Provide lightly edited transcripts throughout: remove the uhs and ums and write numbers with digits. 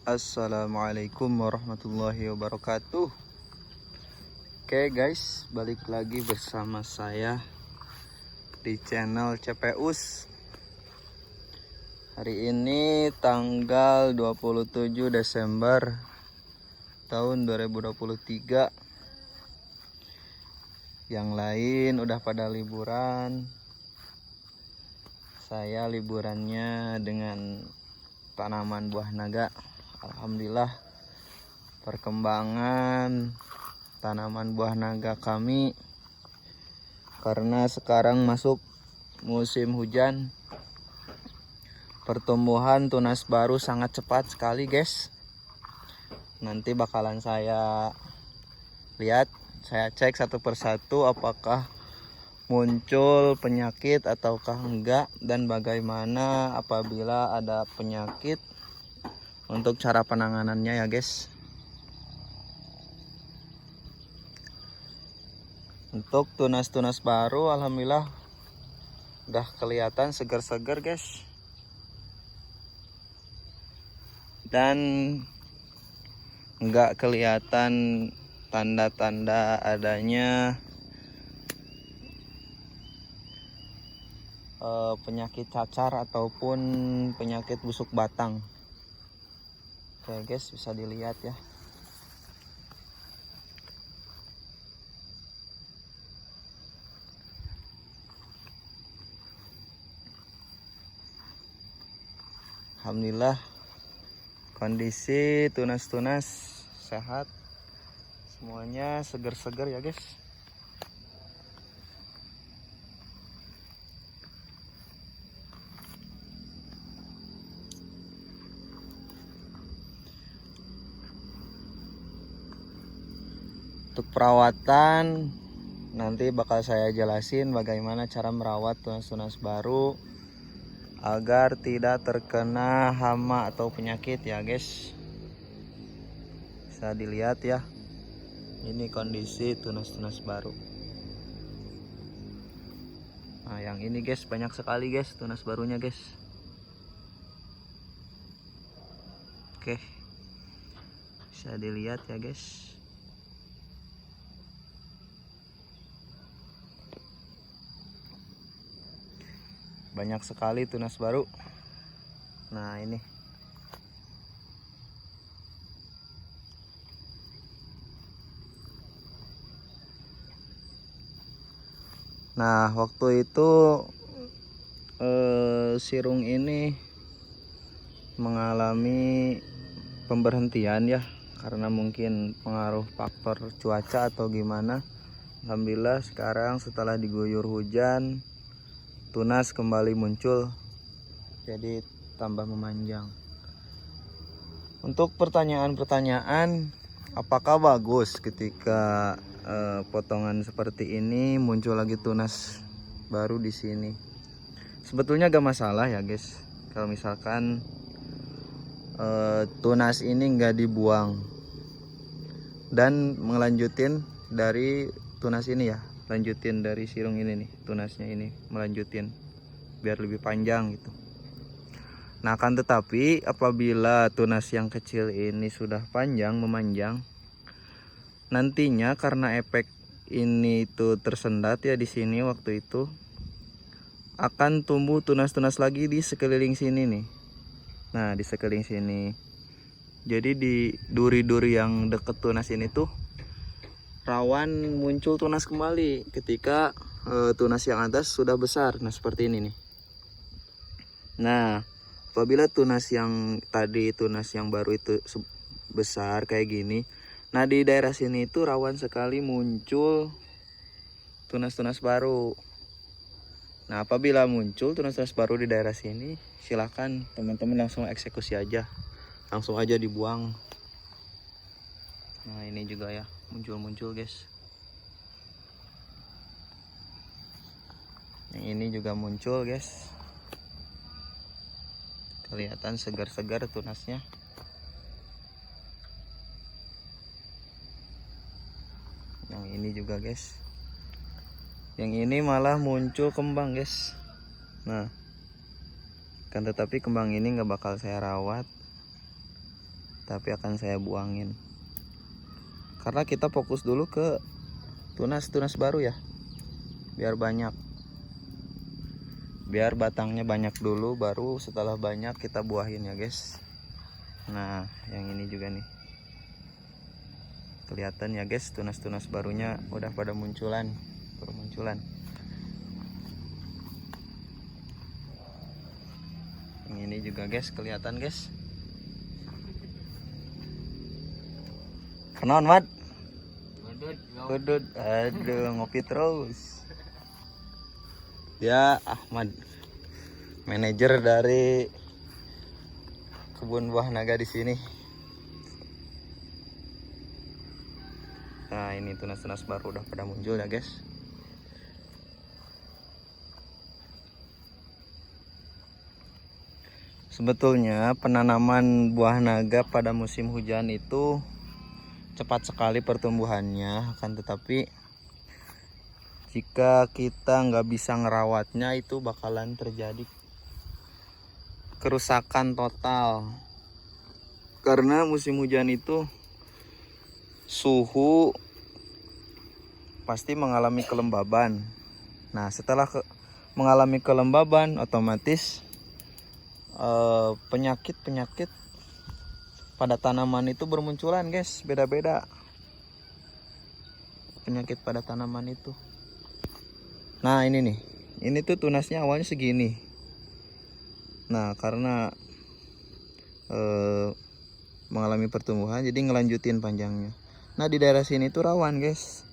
Assalamualaikum warahmatullahi wabarakatuh. Oke guys, balik lagi bersama saya di channel CPUS. Hari ini tanggal 27 Desember tahun 2023. Yang lain udah pada liburan. Saya liburannya dengan tanaman buah naga. Alhamdulillah, perkembangan tanaman buah naga kami karena sekarang masuk musim hujan, pertumbuhan tunas baru sangat cepat sekali guys. Nanti bakalan saya lihat, saya cek satu persatu apakah muncul penyakit ataukah enggak, dan bagaimana apabila ada penyakit untuk cara penanganannya ya guys. Untuk tunas-tunas baru alhamdulillah udah kelihatan segar-segar guys, dan enggak kelihatan tanda-tanda adanya penyakit cacar ataupun penyakit busuk batang. Oke guys, bisa dilihat ya. Alhamdulillah kondisi tunas-tunas sehat, semuanya segar-segar ya guys. Untuk perawatan nanti bakal saya jelasin bagaimana cara merawat tunas-tunas baru agar tidak terkena hama atau penyakit ya guys. Bisa dilihat ya, ini kondisi tunas-tunas baru. Nah yang ini guys, banyak sekali guys tunas barunya guys. Oke, bisa dilihat ya guys. Banyak sekali tunas baru. Nah ini. Nah waktu itu sirung ini mengalami pemberhentian ya, karena mungkin pengaruh faktor cuaca atau gimana. Alhamdulillah sekarang setelah diguyur hujan, tunas kembali muncul, jadi tambah memanjang. Untuk pertanyaan-pertanyaan, apakah bagus ketika potongan seperti ini muncul lagi tunas baru di sini? Sebetulnya gak masalah ya guys, kalau misalkan tunas ini nggak dibuang dan melanjutin dari tunas ini ya, lanjutin dari sirung ini nih, tunasnya ini melanjutin biar lebih panjang gitu. Nah kan tetapi apabila tunas yang kecil ini sudah panjang memanjang, nantinya karena efek ini tuh tersendat ya di sini, waktu itu akan tumbuh tunas-tunas lagi di sekeliling sini nih. Nah di sekeliling sini, jadi di duri-duri yang deket tunas ini tuh rawan muncul tunas kembali ketika tunas yang atas sudah besar. Nah seperti ini nih. Nah apabila tunas yang tadi, tunas yang baru itu besar kayak gini, nah di daerah sini itu rawan sekali muncul tunas-tunas baru. Nah apabila muncul tunas-tunas baru di daerah sini, silahkan teman-teman langsung eksekusi aja, langsung aja dibuang. Nah ini juga ya, muncul-muncul guys. Yang ini juga muncul guys, kelihatan segar-segar tunasnya. Yang ini juga guys, yang ini malah muncul kembang guys. Nah kan tetapi kembang ini nggak bakal saya rawat tapi akan saya buangin. Karena kita fokus dulu ke tunas baru ya, biar banyak, biar batangnya banyak dulu, baru setelah banyak kita buahin ya guys. Nah yang ini juga nih kelihatan ya guys, tunas barunya udah pada bermunculan. Yang ini juga guys kelihatan guys. Kenaon Mat? Udut, aduh ngopi terus. Ya Ahmad, manajer dari kebun buah naga di sini. Nah ini tunas baru udah pada muncul ya guys. Sebetulnya penanaman buah naga pada musim hujan itu cepat sekali pertumbuhannya, akan tetapi jika kita nggak bisa ngerawatnya itu bakalan terjadi kerusakan total. Karena musim hujan itu suhu pasti mengalami kelembaban. Nah setelah mengalami kelembaban, otomatis penyakit pada tanaman itu bermunculan guys, beda-beda penyakit pada tanaman itu. Nah ini nih, ini tuh tunasnya awalnya segini. Nah karena mengalami pertumbuhan jadi ngelanjutin panjangnya. Nah di daerah sini tuh rawan guys,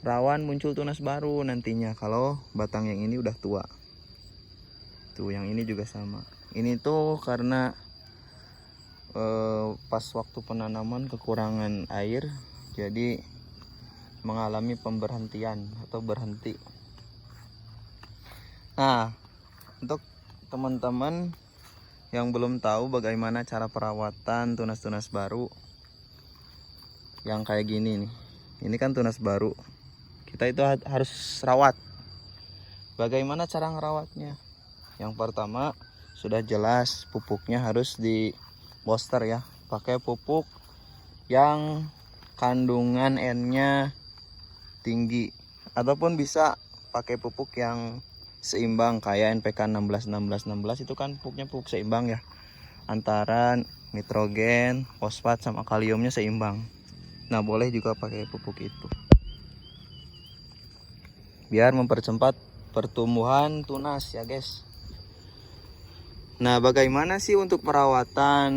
rawan muncul tunas baru nantinya kalau batang yang ini udah tua. Tuh yang ini juga sama. Ini tuh karena pas waktu penanaman kekurangan air, jadi mengalami pemberhentian atau berhenti. Nah untuk teman-teman yang belum tahu bagaimana cara perawatan tunas baru yang kayak gini nih, ini kan tunas baru, kita itu harus rawat. Bagaimana cara ngerawatnya? Yang pertama sudah jelas, pupuknya harus di booster ya, pakai pupuk yang kandungan N-nya tinggi, ataupun bisa pakai pupuk yang seimbang kayak NPK 16 itu kan pupuknya pupuk seimbang ya, antara nitrogen, fosfat sama kaliumnya seimbang. Nah boleh juga pakai pupuk itu biar mempercepat pertumbuhan tunas ya guys. Nah bagaimana sih untuk perawatan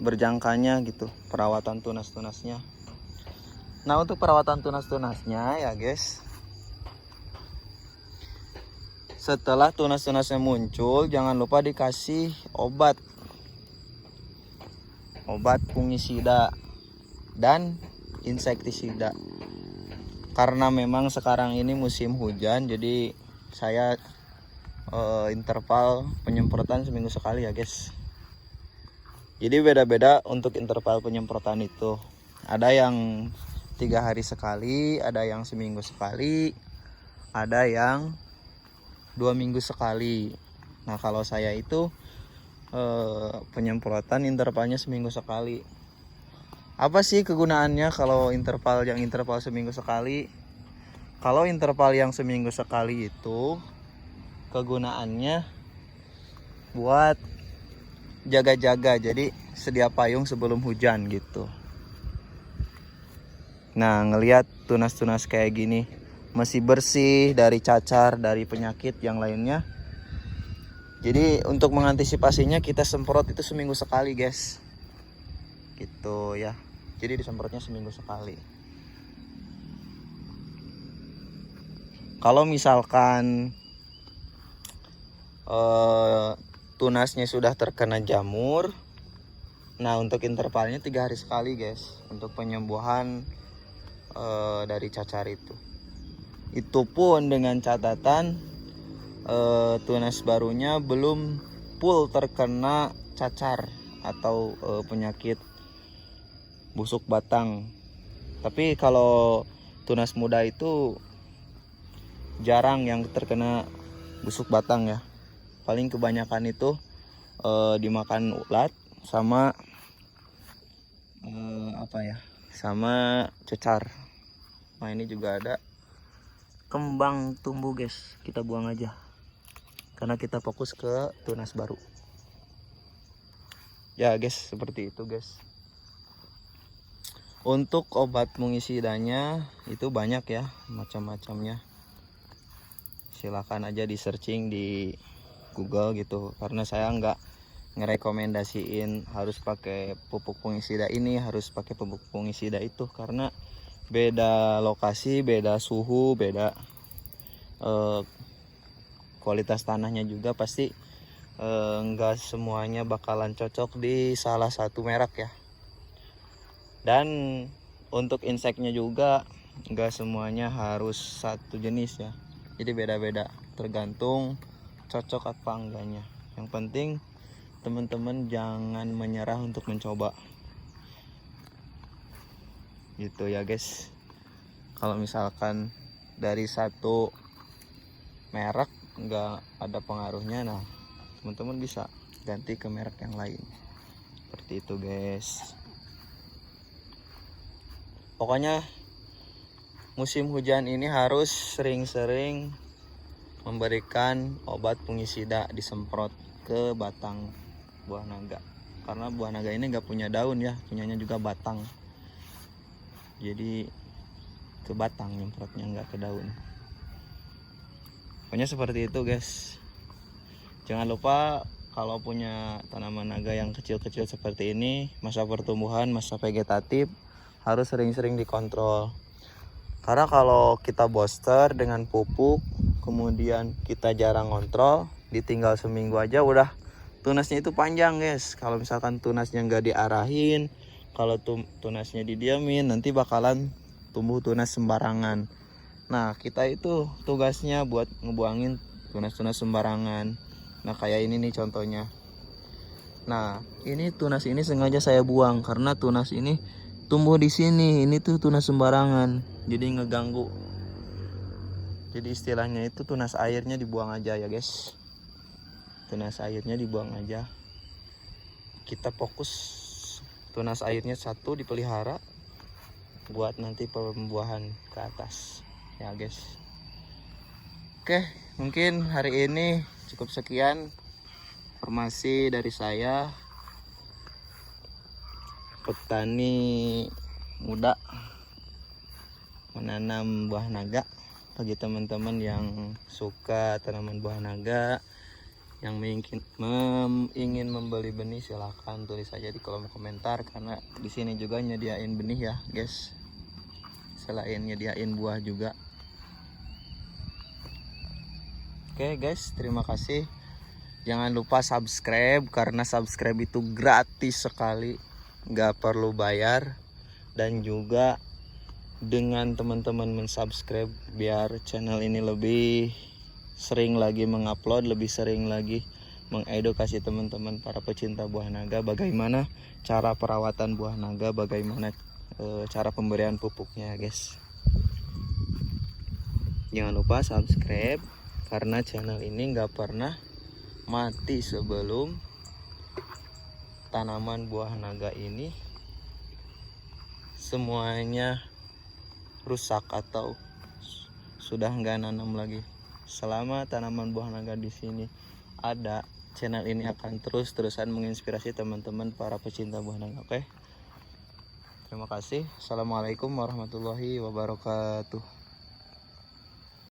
berjangkanya gitu, perawatan tunas-tunasnya? Nah untuk perawatan tunas-tunasnya ya guys, setelah tunas-tunasnya muncul jangan lupa dikasih obat fungisida dan insektisida. Karena memang sekarang ini musim hujan, jadi saya interval penyemprotan seminggu sekali ya guys. Jadi beda-beda untuk interval penyemprotan itu. Ada yang 3 hari sekali, ada yang seminggu sekali, ada yang 2 minggu sekali. Nah kalau saya itu penyemprotan intervalnya seminggu sekali. Apa sih kegunaannya kalau interval seminggu sekali? Kalau interval yang seminggu sekali itu kegunaannya buat jaga-jaga, jadi sedia payung sebelum hujan gitu. Nah ngelihat tunas-tunas kayak gini masih bersih dari cacar, dari penyakit yang lainnya, jadi untuk mengantisipasinya kita semprot itu seminggu sekali guys gitu ya. Jadi disemprotnya seminggu sekali. Kalau misalkan tunasnya sudah terkena jamur, nah untuk intervalnya 3 hari sekali guys, untuk penyembuhan dari cacar itu. Itu pun dengan catatan tunas barunya belum full terkena cacar atau penyakit busuk batang. Tapi kalau tunas muda itu jarang yang terkena busuk batang ya. Paling kebanyakan itu dimakan ulat sama sama cecar. Nah ini juga ada kembang tumbuh guys, kita buang aja karena kita fokus ke tunas baru ya guys. Seperti itu guys. Untuk obat fungisidanya itu banyak ya, macam-macamnya. Silakan aja di searching di Google gitu, karena saya nggak ngerekomendasiin harus pakai pupuk fungisida ini, harus pakai pupuk fungisida itu, karena beda lokasi, beda suhu, beda kualitas tanahnya juga pasti nggak semuanya bakalan cocok di salah satu merek ya. Dan untuk inseknya juga nggak semuanya harus satu jenis ya, jadi beda-beda tergantung cocok apa enggaknya. Yang penting teman-teman jangan menyerah untuk mencoba gitu ya guys. Kalau misalkan dari satu merek nggak ada pengaruhnya, nah teman-teman bisa ganti ke merek yang lain. Seperti itu guys. Pokoknya musim hujan ini harus sering-sering memberikan obat fungisida disemprot ke batang buah naga, karena buah naga ini nggak punya daun ya, punyanya juga batang. Jadi ke batang nyemprotnya, nggak ke daun. Pokoknya seperti itu guys. Jangan lupa kalau punya tanaman naga yang kecil-kecil seperti ini, masa pertumbuhan, masa vegetatif harus sering-sering dikontrol. Karena kalau kita booster dengan pupuk, kemudian kita jarang kontrol, ditinggal seminggu aja udah tunasnya itu panjang guys. Kalau misalkan tunasnya nggak diarahin, kalau tunasnya didiamin, nanti bakalan tumbuh tunas sembarangan. Nah kita itu tugasnya buat ngebuangin tunas-tunas sembarangan. Nah kayak ini nih contohnya. Nah ini tunas ini sengaja saya buang karena tunas ini tumbuh di sini. Ini tuh tunas sembarangan, jadi ngeganggu. Jadi istilahnya itu tunas airnya dibuang aja ya guys. Tunas airnya dibuang aja. Kita fokus tunas airnya satu dipelihara buat nanti pembuahan ke atas ya guys. Oke, mungkin hari ini cukup sekian informasi dari saya, petani muda menanam buah naga. Bagi teman-teman yang suka tanaman buah naga, yang ingin membeli benih, silahkan tulis saja di kolom komentar, karena di sini juga nyediain benih ya guys, selain nyediain buah juga. Oke guys, terima kasih. Jangan lupa subscribe, karena subscribe itu gratis sekali, nggak perlu bayar. Dan juga dengan teman-teman mensubscribe, biar channel ini lebih sering lagi mengupload, lebih sering lagi mengedukasi teman-teman para pecinta buah naga, bagaimana cara perawatan buah naga, bagaimana cara pemberian pupuknya guys. Jangan lupa subscribe, karena channel ini nggak pernah mati sebelum tanaman buah naga ini semuanya rusak atau sudah nggak nanam lagi. Selama tanaman buah naga di sini ada, channel ini akan terus-terusan menginspirasi teman-teman para pecinta buah naga. Oke, terima kasih. Assalamualaikum warahmatullahi wabarakatuh.